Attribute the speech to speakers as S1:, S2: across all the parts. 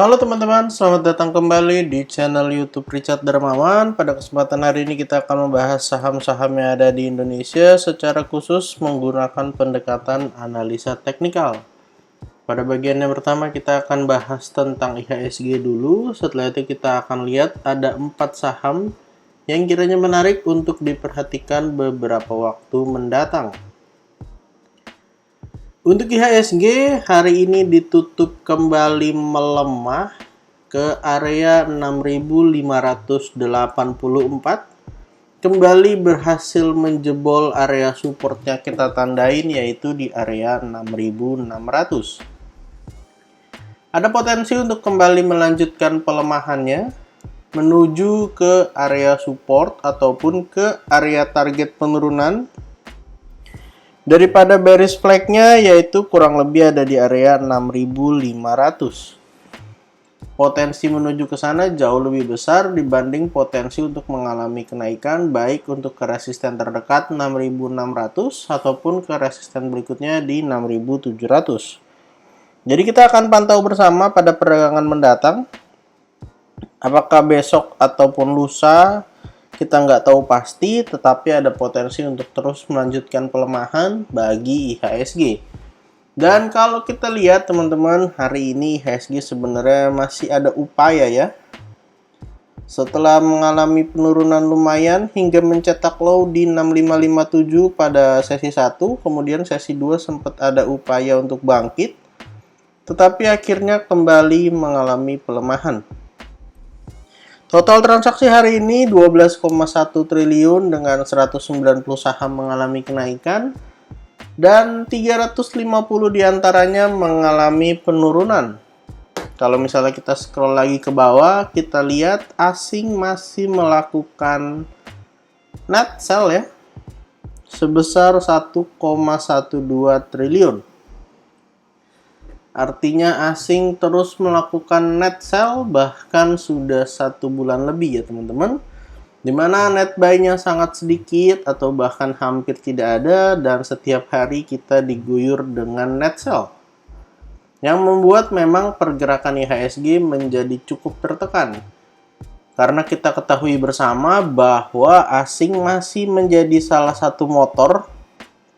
S1: Halo teman-teman, selamat datang kembali di channel YouTube Richard Darmawan. Pada kesempatan hari ini kita akan membahas saham-saham yang ada di Indonesia secara khusus menggunakan pendekatan analisa teknikal. Pada bagian yang pertama kita akan bahas tentang IHSG dulu. Setelah itu kita akan lihat ada 4 saham yang kiranya menarik untuk diperhatikan beberapa waktu mendatang. Untuk IHSG hari ini ditutup kembali melemah ke area 6584, kembali berhasil menjebol area supportnya kita tandain yaitu di area 6600. Ada potensi untuk kembali melanjutkan pelemahannya menuju ke area support ataupun ke area target penurunan daripada bearish flag-nya, yaitu kurang lebih ada di area 6500. Potensi menuju ke sana jauh lebih besar dibanding potensi untuk mengalami kenaikan baik untuk ke resisten terdekat 6600 ataupun ke resisten berikutnya di 6700. Jadi kita akan pantau bersama pada perdagangan mendatang. Apakah besok ataupun lusa kita nggak tahu pasti, tetapi ada potensi untuk terus melanjutkan pelemahan bagi IHSG. Dan kalau kita lihat teman-teman, hari ini IHSG sebenarnya masih ada upaya ya. Setelah mengalami penurunan lumayan hingga mencetak low di 6557 pada sesi 1, kemudian sesi 2 sempat ada upaya untuk bangkit, tetapi akhirnya kembali mengalami pelemahan. Total transaksi hari ini 12,1 triliun dengan 190 saham mengalami kenaikan dan 350 diantaranya mengalami penurunan. Kalau misalnya kita scroll lagi ke bawah, kita lihat asing masih melakukan net sell ya, sebesar 1,12 triliun. Artinya asing terus melakukan net sell bahkan sudah 1 bulan lebih ya teman-teman, dimana net buy-nya sangat sedikit atau bahkan hampir tidak ada, dan setiap hari kita diguyur dengan net sell yang membuat memang pergerakan IHSG menjadi cukup tertekan, karena kita ketahui bersama bahwa asing masih menjadi salah satu motor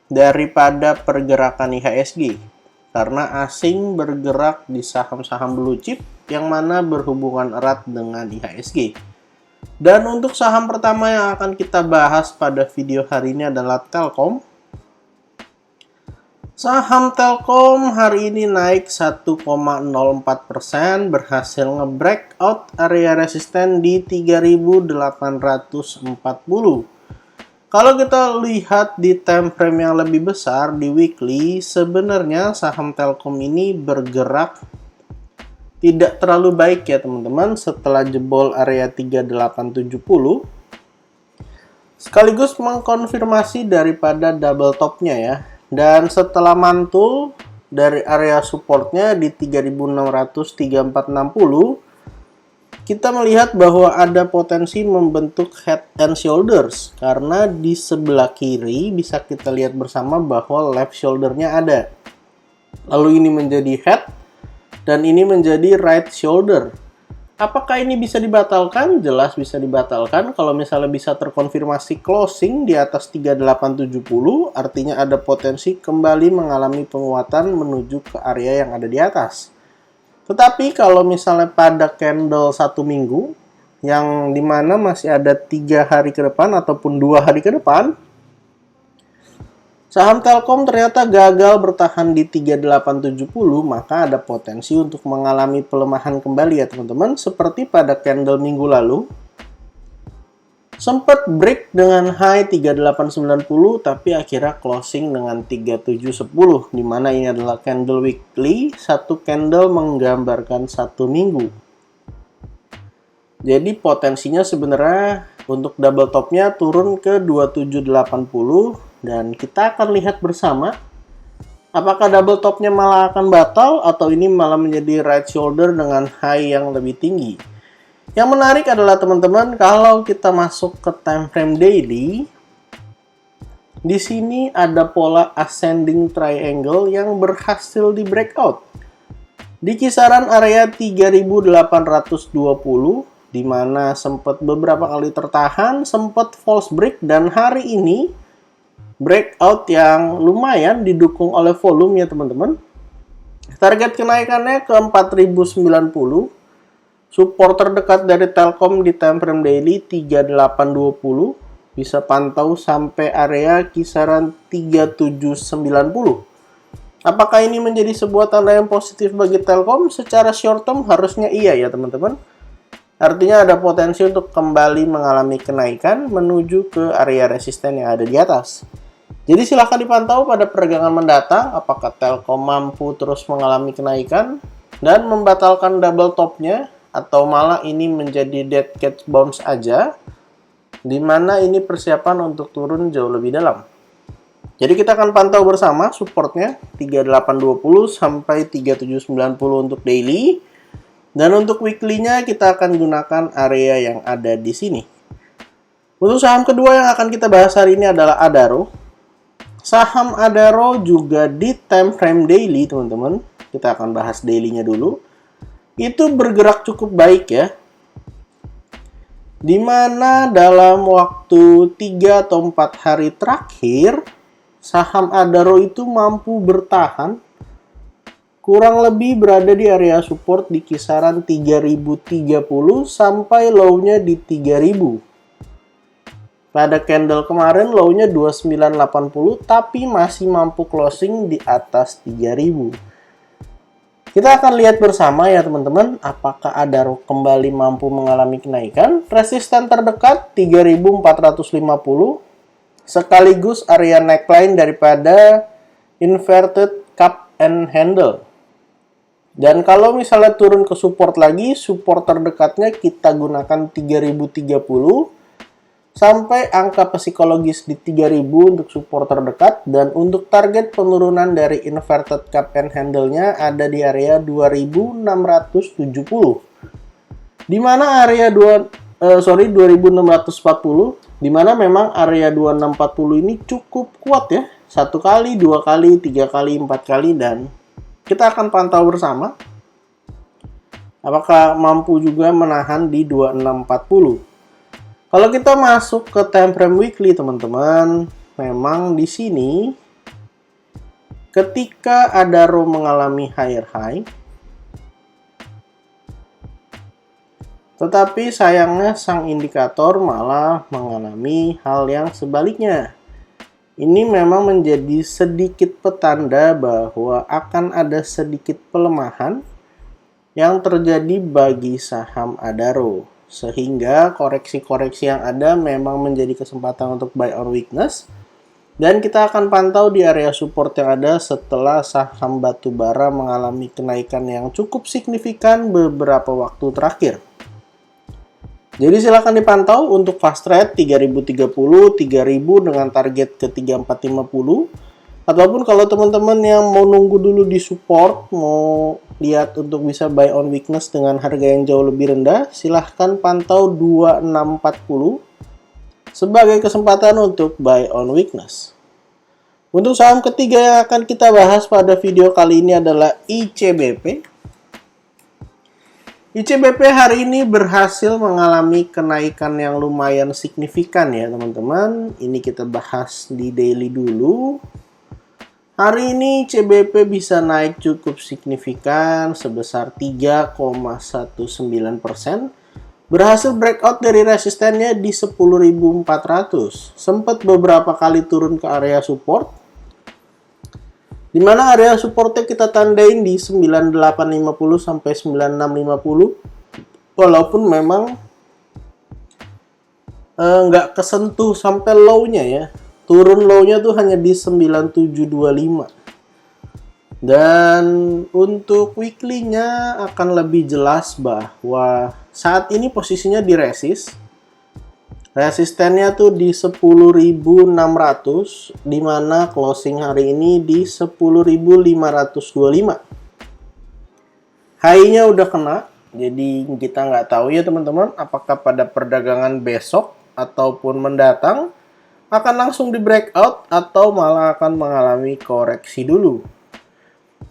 S1: daripada pergerakan IHSG. Karena asing bergerak di saham-saham blue chip yang mana berhubungan erat dengan IHSG. Dan untuk saham pertama yang akan kita bahas pada video hari ini adalah Telkom. Saham Telkom hari ini naik 1,04%, berhasil nge-breakout area resisten di 3840. Kalau kita lihat di time frame yang lebih besar di weekly, sebenarnya saham Telkom ini bergerak tidak terlalu baik ya teman-teman setelah jebol area 3870, sekaligus mengkonfirmasi daripada double topnya ya. Dan setelah mantul dari area supportnya di 3600-3460, kita melihat bahwa ada potensi membentuk head and shoulders, karena di sebelah kiri bisa kita lihat bersama bahwa left shoulder-nya ada. Lalu ini menjadi head dan ini menjadi right shoulder. Apakah ini bisa dibatalkan? Jelas bisa dibatalkan kalau misalnya bisa terkonfirmasi closing di atas 3870, artinya ada potensi kembali mengalami penguatan menuju ke area yang ada di atas. Tetapi kalau misalnya pada candle 1 minggu, yang dimana masih ada 3 hari ke depan ataupun 2 hari ke depan, saham Telkom ternyata gagal bertahan di 3870, maka ada potensi untuk mengalami pelemahan kembali ya teman-teman. Seperti pada candle minggu lalu, sempat break dengan high 3890 tapi akhirnya closing dengan 3710, dimana ini adalah candle weekly, satu candle menggambarkan 1 minggu. Jadi potensinya sebenarnya untuk double topnya turun ke 2780, dan kita akan lihat bersama apakah double topnya malah akan batal atau ini malah menjadi right shoulder dengan high yang lebih tinggi. Yang menarik adalah teman-teman, kalau kita masuk ke time frame daily, di sini ada pola ascending triangle yang berhasil di breakout. di kisaran area 3.820, di mana sempat beberapa kali tertahan, sempat false break, dan hari ini breakout yang lumayan didukung oleh volume ya teman-teman. Target kenaikannya ke 4.090. Support terdekat dari Telkom di time frame daily 3820. Bisa pantau sampai area kisaran 3790. Apakah ini menjadi sebuah tanda yang positif bagi Telkom? Secara short term harusnya iya ya teman-teman. Artinya ada potensi untuk kembali mengalami kenaikan menuju ke area resisten yang ada di atas. Jadi silahkan dipantau pada perdagangan mendatang apakah Telkom mampu terus mengalami kenaikan dan membatalkan double topnya, atau malah ini menjadi dead cat bounce aja, di mana ini persiapan untuk turun jauh lebih dalam. Jadi kita akan pantau bersama supportnya 3820 sampai 3790 untuk daily. Dan untuk weekly-nya kita akan gunakan area yang ada di sini. Untuk saham kedua yang akan kita bahas hari ini adalah Adaro. Saham Adaro juga di time frame daily teman-teman. Kita akan bahas daily-nya dulu. Itu bergerak cukup baik ya. Dimana dalam waktu 3 atau 4 hari terakhir, saham Adaro itu mampu bertahan kurang lebih berada di area support di kisaran 3030 sampai low-nya di 3000. Pada candle kemarin low-nya 2980 tapi masih mampu closing di atas 3000. Kita akan lihat bersama ya teman-teman, apakah Adaro kembali mampu mengalami kenaikan. Resisten terdekat 3450. Sekaligus area neckline daripada inverted cup and handle. Dan kalau misalnya turun ke support lagi, support terdekatnya kita gunakan 3030 sampai angka psikologis di 3000 untuk support terdekat, dan untuk target penurunan dari inverted cup and handle-nya ada di area 2670. Di mana area 2640, di mana memang area 2640 ini cukup kuat ya. 1 kali, 2 kali, 3 kali, 4 kali, dan kita akan pantau bersama apakah mampu juga menahan di 2640. Kalau kita masuk ke time frame weekly teman-teman, memang di sini ketika Adaro mengalami higher high, tetapi sayangnya sang indikator malah mengalami hal yang sebaliknya. Ini memang menjadi sedikit petanda bahwa akan ada sedikit pelemahan yang terjadi bagi saham Adaro. Sehingga koreksi-koreksi yang ada memang menjadi kesempatan untuk buy on weakness. Dan kita akan pantau di area support yang ada setelah saham batubara mengalami kenaikan yang cukup signifikan beberapa waktu terakhir. Jadi silakan dipantau untuk fast trade 3030, 3000 dengan target ke 3450. Ataupun kalau teman-teman yang mau nunggu dulu di support, mau lihat untuk bisa buy on weakness dengan harga yang jauh lebih rendah, silahkan pantau 2640 sebagai kesempatan untuk buy on weakness. Untuk saham ketiga yang akan kita bahas pada video kali ini adalah ICBP. ICBP hari ini berhasil mengalami kenaikan yang lumayan signifikan ya teman-teman. Ini kita bahas di daily dulu. Hari ini ICBP bisa naik cukup signifikan sebesar 3,19%. Berhasil breakout dari resistennya di 10.400. Sempat beberapa kali turun ke area support, di mana area supportnya kita tandain di 9850 sampai 9650. Walaupun memang nggak kesentuh sampai low-nya ya. Turun low-nya tuh hanya di 9725. Dan untuk weekly-nya akan lebih jelas bahwa saat ini posisinya di resist. Resistennya tuh di 10.600, di mana closing hari ini di 10.525. High-nya udah kena, jadi kita nggak tahu ya teman-teman apakah pada perdagangan besok ataupun mendatang akan langsung di breakout atau malah akan mengalami koreksi dulu.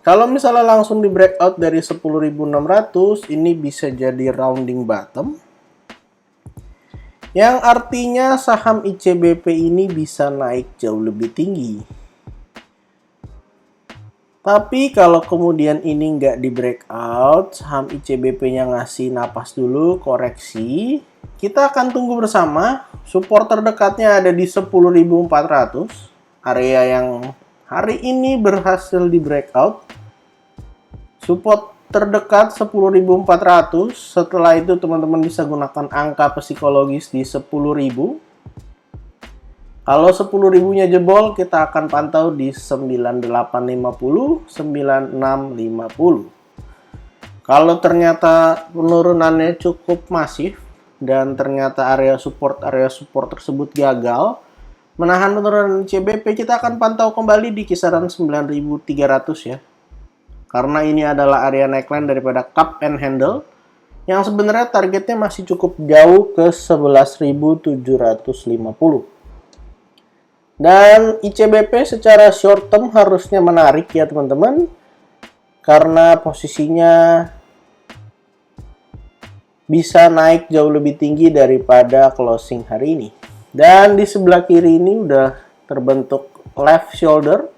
S1: Kalau misalnya langsung di breakout dari 10.600, ini bisa jadi rounding bottom. Yang artinya saham ICBP ini bisa naik jauh lebih tinggi. Tapi kalau kemudian ini nggak di breakout, saham ICBP-nya ngasih napas dulu, koreksi. Kita akan tunggu bersama. Support terdekatnya ada di 10.400. Area yang hari ini berhasil di breakout. Support terdekat 10.400. Setelah itu teman-teman bisa gunakan angka psikologis di 10.000. Kalau 10.000-nya jebol, kita akan pantau di 9850, 9650. Kalau ternyata penurunannya cukup masif dan ternyata area support tersebut gagal menahan penurunan CBP, kita akan pantau kembali di kisaran 9.300 ya. Karena ini adalah area neckline daripada cup and handle yang sebenarnya targetnya masih cukup jauh ke 11.750. Dan ICBP secara short term harusnya menarik ya teman-teman, karena posisinya bisa naik jauh lebih tinggi daripada closing hari ini. Dan di sebelah kiri ini udah terbentuk left shoulder.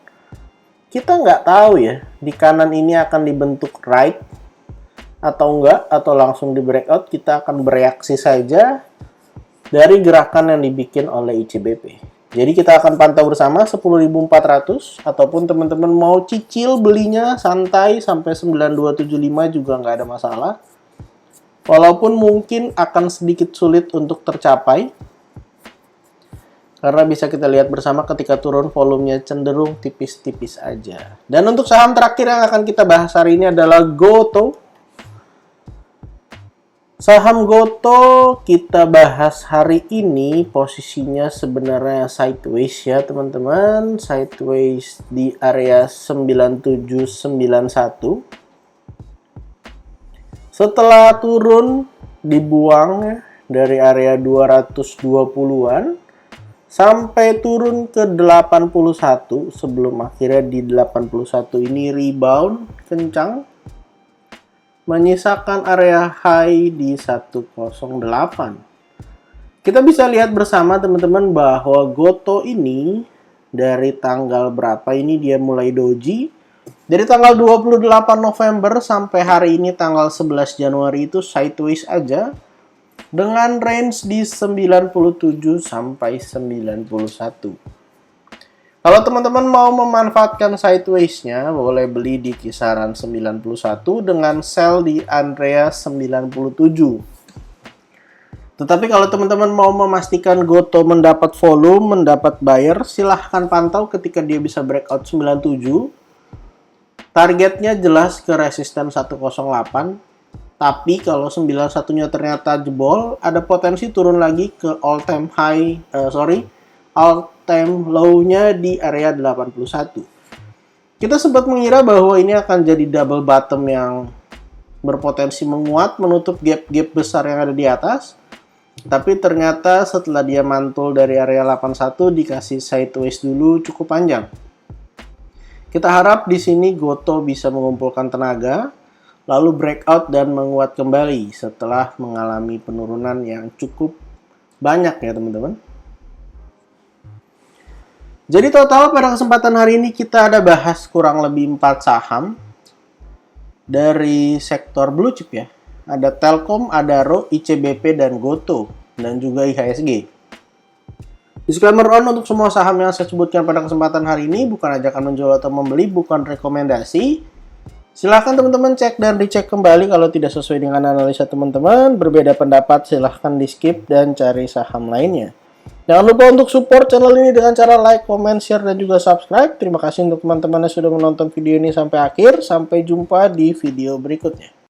S1: Kita nggak tahu ya, di kanan ini akan dibentuk right atau enggak, atau langsung di breakout. Kita akan bereaksi saja dari gerakan yang dibikin oleh ICBP. Jadi kita akan pantau bersama 10.400, ataupun teman-teman mau cicil belinya santai sampai 9275 juga nggak ada masalah. Walaupun mungkin akan sedikit sulit untuk tercapai. Karena bisa kita lihat bersama ketika turun volumenya cenderung tipis-tipis aja. Dan untuk saham terakhir yang akan kita bahas hari ini adalah GoTo. Saham GoTo kita bahas hari ini posisinya sebenarnya sideways ya teman-teman. Sideways di area 9791. Setelah turun dibuang ya, dari area 220-an sampai turun ke 81 sebelum akhirnya di 81 ini rebound kencang. Menyisakan area high di 108. Kita bisa lihat bersama teman-teman bahwa GoTo ini dari tanggal berapa ini dia mulai doji. Dari tanggal 28 November sampai hari ini tanggal 11 Januari itu sideways aja. Dengan range di 97 sampai 91. Kalau teman-teman mau memanfaatkan sideways-nya, boleh beli di kisaran 91 dengan sell di area 97. Tetapi kalau teman-teman mau memastikan GoTo mendapat volume, mendapat buyer, silahkan pantau ketika dia bisa breakout 97. Targetnya jelas ke resisten 108. Tapi kalau 91-nya ternyata jebol, ada potensi turun lagi ke all time low-nya di area 81. Kita sempat mengira bahwa ini akan jadi double bottom yang berpotensi menguat, menutup gap-gap besar yang ada di atas. Tapi ternyata setelah dia mantul dari area 81, dikasih sideways dulu cukup panjang. Kita harap di sini GoTo bisa mengumpulkan tenaga, lalu breakout dan menguat kembali setelah mengalami penurunan yang cukup banyak ya teman-teman. Jadi total pada kesempatan hari ini kita ada bahas kurang lebih 4 saham dari sektor blue chip ya. Ada Telkom, Adaro, ICBP, dan GoTo, dan juga IHSG. Disclaimer on untuk semua saham yang saya sebutkan pada kesempatan hari ini bukan ajakan menjual atau membeli, bukan rekomendasi. Silahkan teman-teman cek dan dicek kembali kalau tidak sesuai dengan analisa teman-teman. Berbeda pendapat silahkan di skip dan cari saham lainnya. Jangan lupa untuk support channel ini dengan cara like, comment, share, dan juga subscribe. Terima kasih untuk teman-teman yang sudah menonton video ini sampai akhir. Sampai jumpa di video berikutnya.